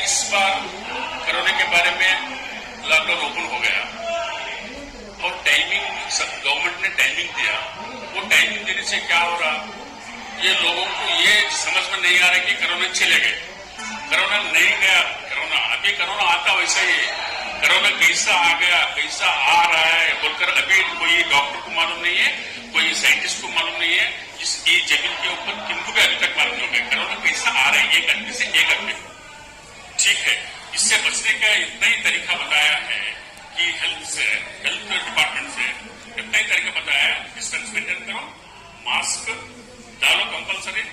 इस बार कोरोना के बारे में लॉकडाउन ओपन हो गया और टाइमिंग गवर्नमेंट ने टाइमिंग दिया। वो टाइमिंग देने से क्या हो रहा, ये लोगों को ये समझ में नहीं आ रहा कि कोरोना चले गए, कोरोना नहीं गया। कोरोना अभी कोरोना आता वैसा ही, कोरोना कैसा आ गया कैसा आ रहा है बोलकर अभी कोई डॉक्टर को मालूम नहीं है, कोई साइंटिस्ट को मालूम नहीं है। इसकी जमीन के ऊपर किनको भी अभी तक मालूम नहीं हो गया कोरोना कैसा आ रहा है। एक आदमी से एक आदमी, ठीक है। इससे बचने का इतना ही तरीका बताया है कि हेल्थ डिपार्टमेंट से इतना ही तरीका बताया, डिस्टेंस मेंटेन करो, मास्क डालो कंपलसरी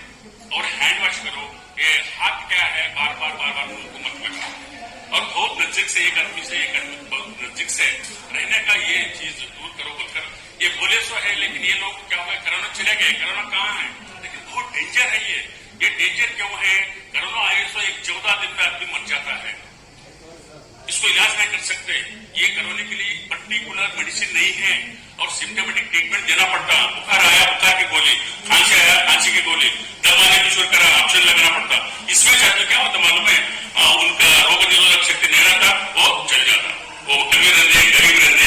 और हैंड वॉश करो। ये हाथ क्या है बार बार मुंह को मत लगाओ और बहुत नजदीक से एक आदमी से एक आदमी बहुत नजदीक से रहने का ये चीज दूर करो बोलकर ये बोले सो है। लेकिन ये लोग क्या हुआ, कोरोना चले गए, कोरोना कहाँ है, लेकिन बहुत डेंजर है ये डेंजर क्यों है? कोरोना आए तो एक 14 दिन में आदमी मर जाता है, इसको इलाज नहीं कर सकते। ये कोरोना के लिए पर्टिकुलर मेडिसिन नहीं है और सिम्टोमेटिक ट्रीटमेंट देना पड़ता। बुखार आया बुखार की गोली, खांसी आया खांसी की गोली, दम आने की शुरू करा ऑप्शन लगाना पड़ता। इसमें चाहते क्या होता मालूम है, उनका रोग निरोधक शक्ति नहीं रहता, वो चल जाता, वो अमीर रहने गरीब रहने